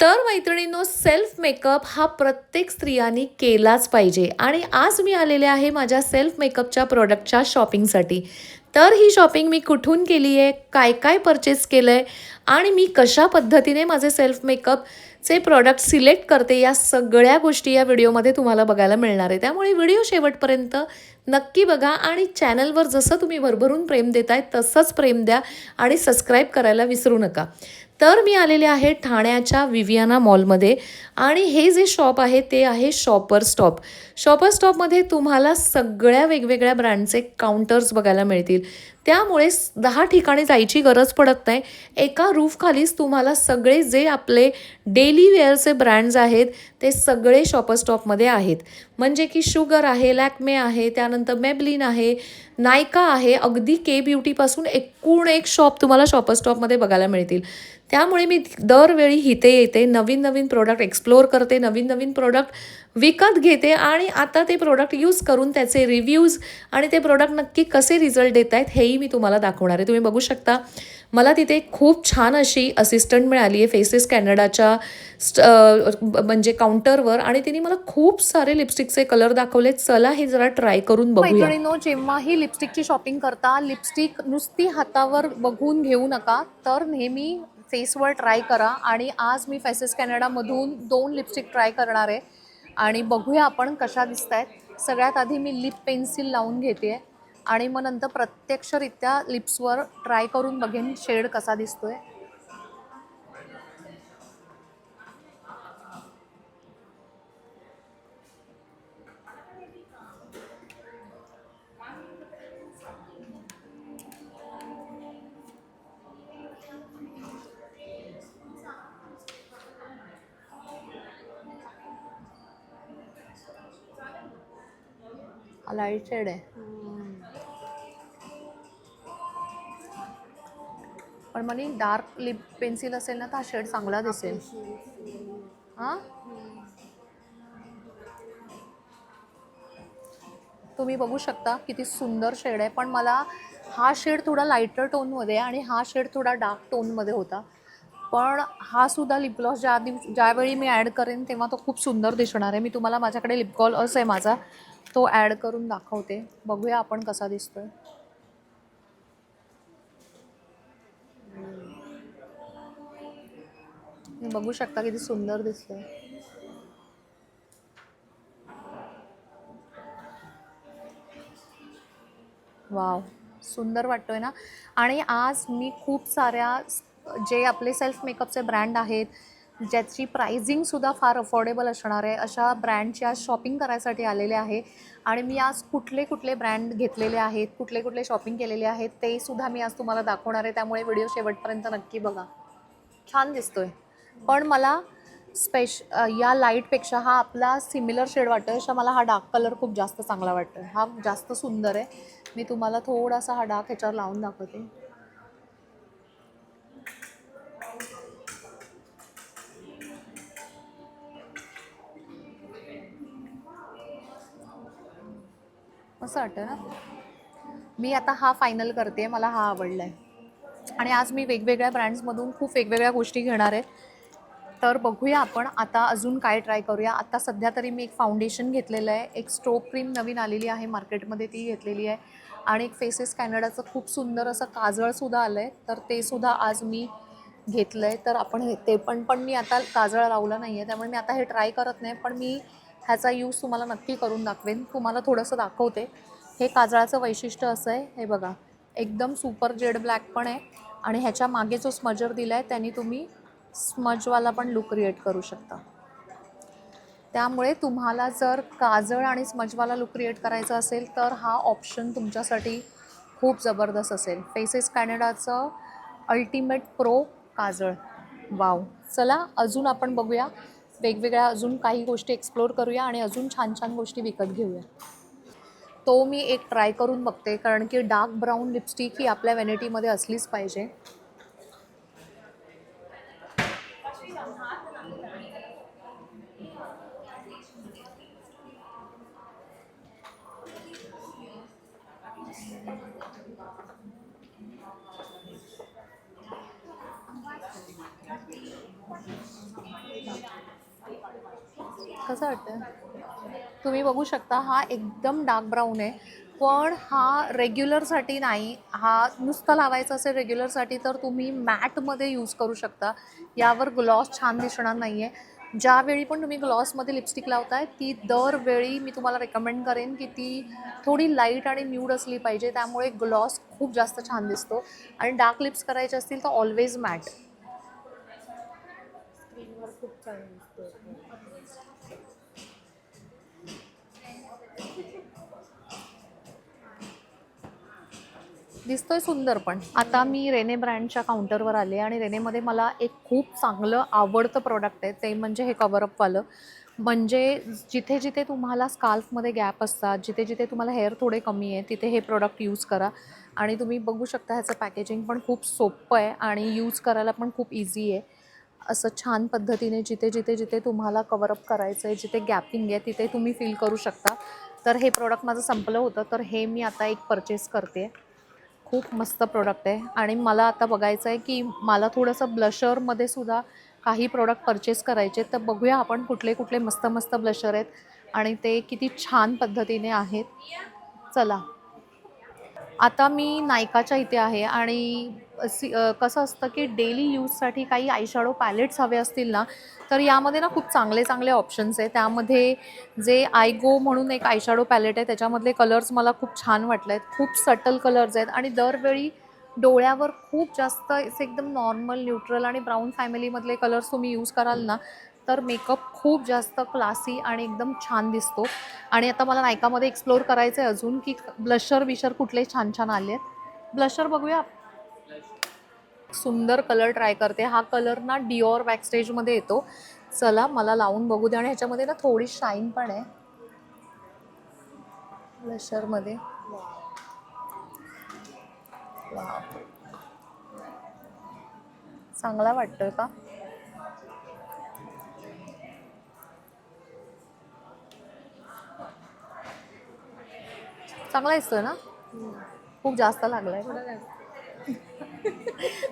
तर मैत्रिणींनो, self makeup हा प्रत्येक स्त्रियांनी केलाच पाहिजे आणि आज मी आलेले आहे माझ्या सेल्फ मेकअपच्या प्रोडक्टच्या शॉपिंगसाठी. तर ही शॉपिंग मी कुठून केली आहे, काय काय परचेस केलं आहे आणि मी कशा पद्धतीने माझे सेल्फ मेकअपचे प्रॉडक्ट सिलेक्ट करते, या सगळ्या गोष्टी या व्हिडिओमध्ये तुम्हाला बघायला मिळणार आहे. त्यामुळे व्हिडिओ शेवटपर्यंत नक्की बघा आणि चॅनलवर जसं तुम्ही भरभरून प्रेम देताय तसंच प्रेम द्या आणि सबस्क्राईब करायला विसरू नका. तर मी आलेले आहे ठाण्याच्या विवियाना मॉलमध्ये आणि हे जे शॉप आहे ते आहे शॉपर स्टॉप. शॉपर स्टॉपमध्ये तुम्हाला सगळ्या वेगवेगळ्या ब्रँडचे काउंटर्स बघायला मिळतील. त्यामुळे 10 ठिकाणी जायची गरज पडत नाही. एका रूफखालीच तुम्हाला सगळे जे आपले डेली वेअरचे ब्रँड्स आहेत ते सगळे शॉपर स्टॉपमध्ये आहेत. म्हणजे की शुगर आहे, लॅक्मे आहे, त्यानंतर मेबलिन आहे, नायका आहे, अगदी के ब्युटीपासून एकूण एक शॉप तुम्हाला शॉपर स्टॉपमध्ये बघायला मिळतील. त्यामुळे मी दरवेळी इथे येते, नवीन नवीन प्रोडक्ट एक्सप्लोअर करते, नवीन नवीन प्रोडक्ट विकत घेते आणि आता ते प्रोडक्ट यूज करून त्याचे रिव्ह्यूज आणि ते प्रोडक्ट नक्की कसे रिझल्ट देत आहेत हेही मी तुम्हाला दाखवणार आहे. तुम्ही बघू शकता मला तिथे खूप छान अशी असिस्टंट मिळाली आहे फेसेस कॅनडाच्या म्हणजे काउंटरवर, आणि तिने मला खूप सारे लिपस्टिकचे कलर दाखवले. चला हे जरा ट्राय करून बघूया. मैत्रिणींनो, जेव्हाही लिपस्टिकची शॉपिंग करता लिपस्टिक नुसती हातावर बघून घेऊ नका, तर नेहमी फेसवर ट्राय करा. आणि आज मी फेसेस कॅनडामधून 2 लिपस्टिक ट्राय करणार आहे आणि बघूया आपण कशा दिसत आहेत. सगळ्यात आधी मी लिप पेन्सिल लावून घेते आणि मग नंतर प्रत्यक्षरित्या लिप्सवर ट्राय करून बघेन शेड कसा दिसतोय. हा लाईट शेड आहे, पण मला डार्क लिप पेन्सिल असेल ना तर हा शेड चांगला दिसेल. हां, तुम्ही बघू शकता किती सुंदर शेड आहे. पण मला हा शेड थोडा लाईटर टोनमध्ये आणि हा शेड थोडा डार्क टोनमध्ये होता. पण हा सुद्धा लिप ग्लॉस ज्यावेळी मी ॲड करेन तेव्हा तो खूप सुंदर दिसणार आहे. मी तुम्हाला माझ्याकडे लिप ग्लॉस आहे माझा, तो ॲड करून दाखवते. बघूया आपण कसा दिसतोय. तुम्ही बघू शकता किती सुंदर दिसतोय. वाव, सुंदर वाटतोय ना. आणि आज मी खूप साऱ्या जे आपले सेल्फ मेकअपचे ब्रँड आहेत ज्याची प्राइसिंगसुद्धा फार अफोर्डेबल असणार आहे, अशा ब्रँडची आज शॉपिंग करायसाठी आलेले आहे. आणि मी आज कुठले कुठले ब्रँड घेतलेले आहेत, कुठले कुठले शॉपिंग केलेले आहेत ते सुद्धा मी आज तुम्हाला दाखवणार आहे. त्यामुळे व्हिडिओ शेवटपर्यंत नक्की बघा. छान दिसतोय, पण मला या लाईटपेक्षा हा आपला सिमिलर शेड वाटतोय. अशा मला हा डार्क कलर खूप जास्त चांगला वाटतोय, हा जास्त सुंदर आहे. मी तुम्हाला थोडासा हा डार्क ह्याच्यावर लावून दाखवते. असं वाटतं ना. मी आता हा फायनल करते, मला हा आवडला आहे. आणि आज मी वेगवेगळ्या ब्रँड्समधून खूप वेगवेगळ्या गोष्टी घेणार आहे. तर बघूया आपण आता अजून काय ट्राय करूया. आता सध्या तरी मी एक फाउंडेशन घेतलेलं आहे, एक स्ट्रोक क्रीम नवीन आलेली आहे मार्केटमध्ये ती घेतलेली आहे, आणि एक फेसेस कॅनडाचं खूप सुंदर असं काजळसुद्धा आलं आहे, तर ते सुद्धा आज मी घेतलं आहे. तर आपण ते पण मी आता काजळ लावलं नाही आहे, त्यामुळे मी आता हे ट्राय करत नाही. पण मी ह्याचा यूज तुम्हाला नक्की करून दाखवेन. तुम्हाला थोडंसं दाखवते. हे काजळाचं वैशिष्ट्य असं आहे, हे बघा, एकदम सुपर जेड ब्लॅक पण आहे आणि ह्याच्या मागे जो स्मजर दिला आहे त्याने तुम्ही स्मजवाला पण लुक क्रिएट करू शकता. त्यामुळे तुम्हाला जर काजळ आणि स्मजवाला लुक क्रिएट करायचा असेल तर हा ऑप्शन तुमच्यासाठी खूप जबरदस्त असेल. फेसेस कॅनडाचं अल्टिमेट प्रो काजळ. वाव. चला अजून आपण बघूया, वेगवेगळ्या अजून काही गोष्टी एक्सप्लोअर करूया आणि अजून छान छान गोष्टी विकत घेऊया. तो मी एक ट्राय करून बघते, कारण की डार्क ब्राऊन लिपस्टिक ही आपल्या व्हॅनिटीमध्ये असलीच पाहिजे. कसं वाटतं? तुम्ही बघू शकता हा एकदम डार्क ब्राऊन आहे, पण हा रेग्युलरसाठी नाही. हा नुसता लावायचा असेल रेग्युलरसाठी तर तुम्ही मॅटमध्ये यूज करू शकता. यावर ग्लॉस छान दिसणार नाही आहे. ज्यावेळी पण तुम्ही ग्लॉसमध्ये लिपस्टिक लावताय ती दरवेळी मी तुम्हाला रेकमेंड करेन की ती थोडी लाईट आणि न्यूड असली पाहिजे. त्यामुळे ग्लॉस खूप जास्त छान दिसतो आणि डार्क लिप्स करायचे असतील तर ऑलवेज मॅट. स्क्रीनवर खूप छान दिसतो. दिसतोय सुंदर. पण आता मी रेने ब्रँडच्या काउंटरवर आले आणि रेनेमध्ये मला एक खूप चांगलं आवडतं प्रॉडक्ट आहे, ते म्हणजे हे कव्हरअपवालं. म्हणजे जिथे जिथे तुम्हाला स्काल्फमध्ये गॅप असतात, जिथे जिथे तुम्हाला हेअर थोडे कमी आहे, तिथे हे प्रॉडक्ट यूज करा. आणि तुम्ही बघू शकता ह्याचं पॅकेजिंग पण खूप सोपं आहे आणि यूज करायला पण खूप इझी आहे. असं छान पद्धतीने जिथे जिथे जिथे तुम्हाला कव्हरअप करायचं आहे, जिथे गॅपिंग आहे तिथे तुम्ही फील करू शकता. तर हे प्रॉडक्ट माझं संपलं होतं तर हे मी आता एक परचेस करते. खूप मस्त प्रोडक्ट आहे आणि मला आता बघायचं आहे की मला थोडंसं ब्लशरमध्ये सुद्धा काही प्रोडक्ट परचेस करायचे. तर बघूया आपण कुठले कुठले मस्त मस्त ब्लशर आहेत आणि ते किती छान पद्धतीने आहेत. चला, आता मी नायकाच्या इथे आहे आणि कसं असतं की डेली यूजसाठी काही आयशॅडो पॅलेट्स हवे असतील ना, तर यामध्ये ना खूप चांगले चांगले ऑप्शन्स आहे. त्यामध्ये जे आयगो म्हणून एक आयशॅडो पॅलेट आहे त्याच्यामधले कलर्स मला खूप छान वाटले आहेत. खूप सटल कलर्स आहेत आणि दरवेळी डोळ्यावर खूप जास्त असे एकदम नॉर्मल, न्यूट्रल आणि ब्राऊन फॅमिलीमधले कलर्स तुम्ही यूज कराल ना, तर मेकअप खूप जास्त क्लासी आणि एकदम छान दिसतो. आणि आता मला नायकामध्ये एक्सप्लोअर करायचं आहे अजून की ब्लशर कुठले छान छान आले आहेत. ब्लशर बघूया. सुंदर कलर ट्राय करते. हा कलर ना डिओर बॅकस्टेजमध्ये येतो. चला मला लावून बघू द्या. आणि ह्याच्यामध्ये ना थोडी शाईन पण आहे ब्लशरमध्ये. वाव, चांगला वाटतोय का? चांगला दिसतोय ना? खूप जास्त लागलाय. थोडा जास्त.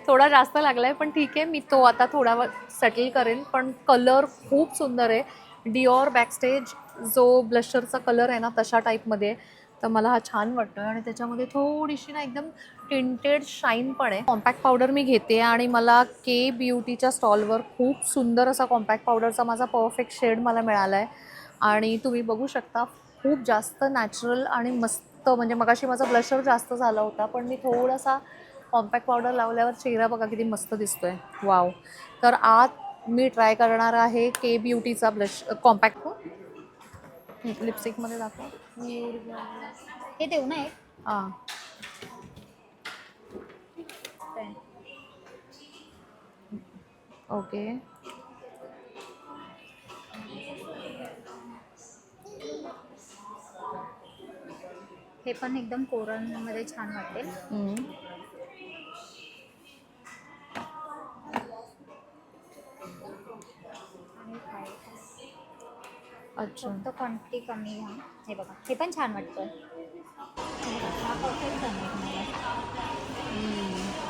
थोडा जास्त लागलाय पण ठीक आहे, मी तो आता थोडा सेटल करेन. पण कलर खूप सुंदर आहे. डिओर बॅकस्टेज जो ब्लशरचा कलर आहे ना तशा टाईपमध्ये आहे. तर मला हा छान वाटतोय आणि त्याच्यामध्ये थोडीशी ना एकदम टिंटेड शाईन पण आहे. कॉम्पॅक्ट पावडर मी घेते आणि मला के ब्युटीच्या स्टॉलवर खूप सुंदर असा कॉम्पॅक्ट पावडरचा माझा परफेक्ट शेड मला मिळाला आहे. आणि तुम्ही बघू शकता खूप जास्त नॅचरल आणि मस्त. म्हणजे मगाशी माझा ब्लशर जास्त झाला होता पण मी थोडासा कॉम्पॅक्ट पावडर लावल्यावर चेहरा बघा किती मस्त दिसतोय. वाव. तर आज मी ट्राय करणार आहे के ब्युटीचा ब्लश कॉम्पॅक्ट. लिपस्टिकमध्ये दाखव. हे देऊ ना एक हां, पेन. ओके. हे पण एकदम कोरलमध्ये छान वाटेल. आणि काय अच्छा. फक्त क्वांटिटी कमी घ्या. हे बघा हे पण छान वाटतं. हा परफेक्ट जमेल तुम्हाला.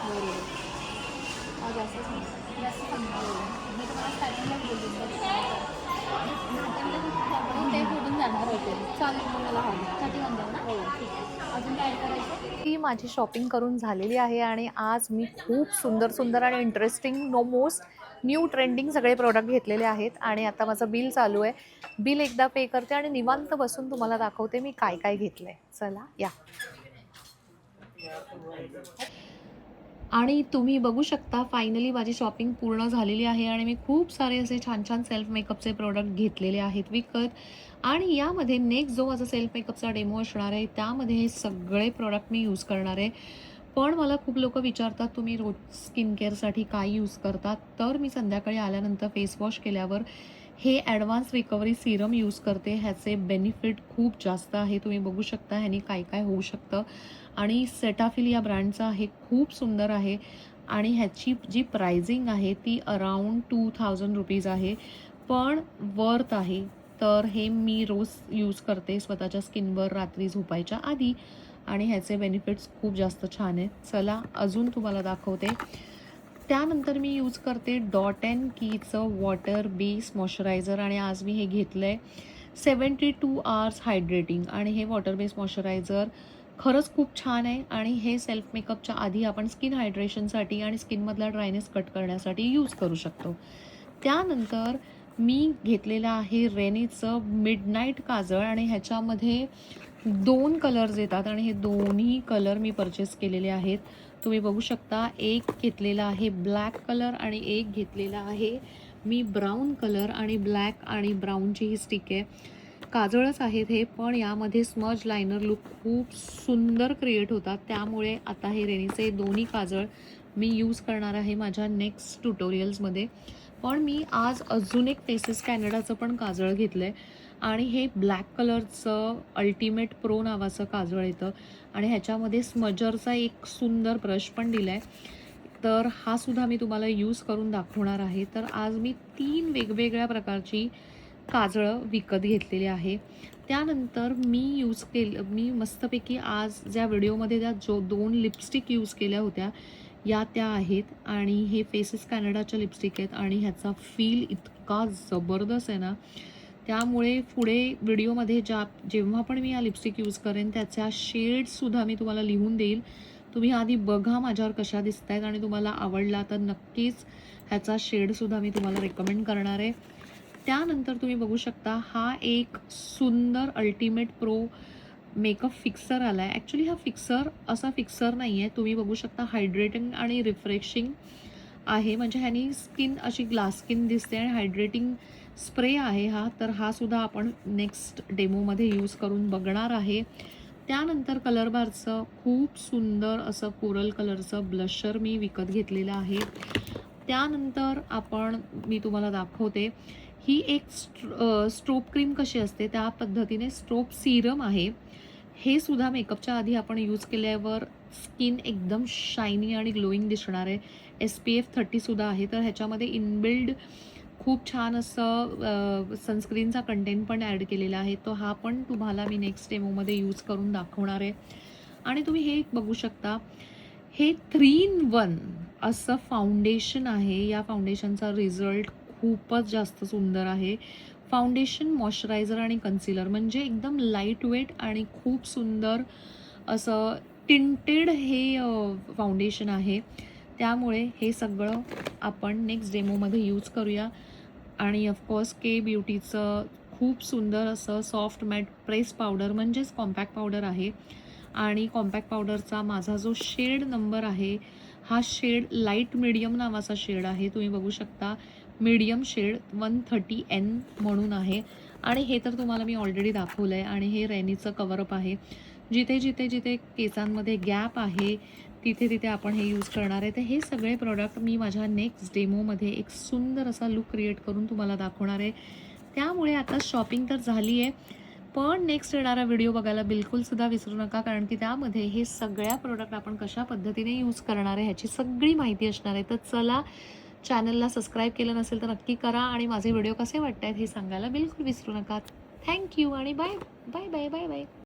बरोबर. हा जास्त छान जास्त चांगला होईल. मी तुम्हाला स्टार्टिंगलाच बोलून ते फोडून जाणार होते. चालेल मग मला हवं. 31 द्या ना. हो. ठीक आहे. अजून काय ॲड करायचं? ही माझी शॉपिंग करून झालेली आहे आणि आज मी खूप सुंदर सुंदर आणि इंटरेस्टिंग मोस्ट न्यू ट्रेंडिंग सगळे प्रोडक्ट घेतलेले आहेत. आणि आता माझं बिल चालू आहे. बिल एकदा पे करते आणि निवांत बसून तुम्हाला दाखवते मी काय काय घेतलं आहे. चला या. आणि तुम्ही बघू शकता फायनली माझी शॉपिंग पूर्ण झालेली आहे आणि मी खूप सारे असे छान छान सेल्फ मेकअपचे प्रोडक्ट घेतलेले आहेत विकत. आणि यामध्ये नेक्स्ट जो माझा सेल्फ मेकअपचा डेमो असणार आहे त्यामध्ये हे सगळे प्रोडक्ट मी यूज करणार आहे. पण मला खूप लोक विचारतात तुम्ही रोज स्किन केअरसाठी काय यूज करतात. तर मी संध्याकाळी आल्यानंतर फेस वॉश केल्यावर हे ॲडव्हान्स रिकव्हरी सिरम यूज करते. ह्याचे बेनिफिट खूप जास्त आहे. तुम्ही बघू शकता ह्यानी काय काय होऊ शकतं. आणि सेटाफिल या ब्रँडचा आहे, खूप सुंदर आहे. आणि ह्याची जी प्राइसिंग आहे ती अराउंड 2000 रुपीज आहे, पण वर्थ आहे. तर हे मी रोज यूज करते स्वतःच्या स्किनवर रात्री झोपायच्या आधी आणि ह्याचे बेनिफिट्स खूप जास्त छान आहेत. चला अजून तुम्हाला दाखवते. त्यानंतर मी यूज करते डॉट अँड कीचं वॉटर बेस मॉइश्चरायझर आणि आज मी हे घेतलं आहे 72 आवर्स हायड्रेटिंग. आणि हे वॉटर बेस मॉइश्चरायझर खरंच खूप छान आहे आणि हे सेल्फ मेकअपच्या आधी आपण स्किन हायड्रेशनसाठी आणि स्किनमधला ड्रायनेस कट करण्यासाठी यूज करू शकतो. त्यानंतर मी घेतलेलं आहे रेनीचं मिडनाईट काजळ आणि ह्याच्यामध्ये 2 कलर्स येतात आणि हे दोन्ही कलर मी परचेस केलेले आहेत. तुम्ही बघू शकता, एक घेतलेला आहे ब्लॅक कलर आणि एक घेतलेला आहे मी ब्राऊन कलर. आणि ब्लॅक आणि ब्राऊनची ही स्टिक आहे. काजळच आहेत हे, पण यामध्ये स्मज लायनर लुक खूप सुंदर क्रिएट होतात. त्यामुळे आता हे रेनीचे दोन्ही काजळ मी यूज करणार आहे माझ्या नेक्स्ट ट्युटोरियल्समध्ये. पण मी आज अजून एक फेसेस कॅनडाचं पण काजळ घेतलं आहे आणि हे ब्लॅक कलरचं अल्टिमेट प्रो नावाचं काजळ येतं आणि ह्याच्यामध्ये स्मजरचा एक सुंदर ब्रश पण दिला आहे. तर हा सुद्धा मी तुम्हाला यूज करून दाखवणार आहे. तर आज मी 3 वेगवेगळ्या प्रकारची काजळं विकत घेतलेली आहे. त्यानंतर मी मस्तपैकी आज ज्या व्हिडिओमध्ये त्या 2 लिपस्टिक यूज केल्या होत्या त्या आहेत आणि हे फेसेस कॅनडाच्या लिपस्टिक आहेत आणि ह्याचा फील इतका जबरदस्त आहे ना. त्यामुळे पुढे व्हिडिओमध्ये जेव्हा पण मी या लिपस्टिक यूज करेन त्याच्या शेड्ससुद्धा मी तुम्हाला लिहून देईल. तुम्ही आधी बघा माझ्यावर कशा दिसत आहेत आणि तुम्हाला आवडला तर नक्कीच ह्याचा शेडसुद्धा मी तुम्हाला रेकमेंड करणार आहे. त्यानंतर तुम्ही बघू शकता, हा एक सुंदर अल्टिमेट प्रो मेकअप फिक्सर आला आहे. ॲक्च्युली हा असा फिक्सर नाही आहे. तुम्ही बघू शकता हायड्रेटिंग आणि रिफ्रेशिंग आहे. म्हणजे ह्यानी स्किन अशी ग्लास स्किन दिसते आणि हायड्रेटिंग स्प्रे आहे हा. तर हा सुद्धा आपण नेक्स्ट डेमोमध्ये यूज करून बघणार आहे. त्यानंतर कलर बारचं खूप सुंदर असं कोरल कलरचं ब्लशर मी विकत घेतलेलं आहे. त्यानंतर मी तुम्हाला दाखवते ही एक स्ट्रोप क्रीम कशी असते त्या पद्धतीने स्ट्रोप सिरम आहे. हे सुद्धा मेकअपच्या आधी आपण यूज केल्यावर स्किन एकदम शायनी आणि ग्लोईंग दिसणार आहे. SPF 30 सुद्धा आहे. तर ह्याच्यामध्ये इनबिल्ड खूप छान असं सनस्क्रीनचा कंटेंट पण ॲड केलेला आहे. तो हा पण तुम्हाला मी नेक्स्ट डेमोमध्ये यूज करून दाखवणार आहे. आणि तुम्ही हे बघू शकता, हे 3 in 1 असं फाउंडेशन आहे. या फाउंडेशनचा रिझल्ट खूपच जास्त सुंदर आहे. फाउंडेशन, मॉइश्चरायझर आणि कन्सिलर म्हणजे एकदम लाईट वेट आणि खूप सुंदर असं टिंटेड हे फाउंडेशन आहे. त्यामुळे हे सगळं आपण नेक्स्ट डेमोमध्ये यूज करूया. आणि ऑफकोर्स के ब्युटीचं खूप सुंदर असं सॉफ्ट मॅट प्रेस पावडर म्हणजेच कॉम्पॅक्ट पावडर आहे. आणि कॉम्पॅक्ट पावडरचा माझा जो शेड नंबर आहे हा शेड लाईट मीडियम नावाचा शेड आहे. तुम्ही बघू शकता, मीडियम शेड 130N म्हणून आहे. आणि हे तर तुम्हाला मी ऑलरेडी दाखवलं आहे. आणि हे रेनीचं कवरअप आहे. जिथे केसांमध्ये गॅप आहे तिथे आपण हे यूज करणार आहे. तर हे सगळे प्रोडक्ट मी माझ्या नेक्स्ट डेमोमध्ये एक सुंदर असा लुक क्रिएट करून तुम्हाला दाखवणार आहे. त्यामुळे आता शॉपिंग तर झाली आहे, पण नेक्स्ट येणारा व्हिडिओ बघायला बिलकुलसुद्धा विसरू नका, कारण की त्यामध्ये हे सगळ्या प्रोडक्ट आपण कशा पद्धतीने यूज करणार आहे ह्याची सगळी माहिती असणार आहे. तर चला, चॅनलला सबस्क्राईब केलं नसेल तर नक्की करा आणि माझे व्हिडिओ कसे वाटत आहेत हे सांगायला बिलकुल विसरू नका. थँक्यू आणि bye bye bye bye bye.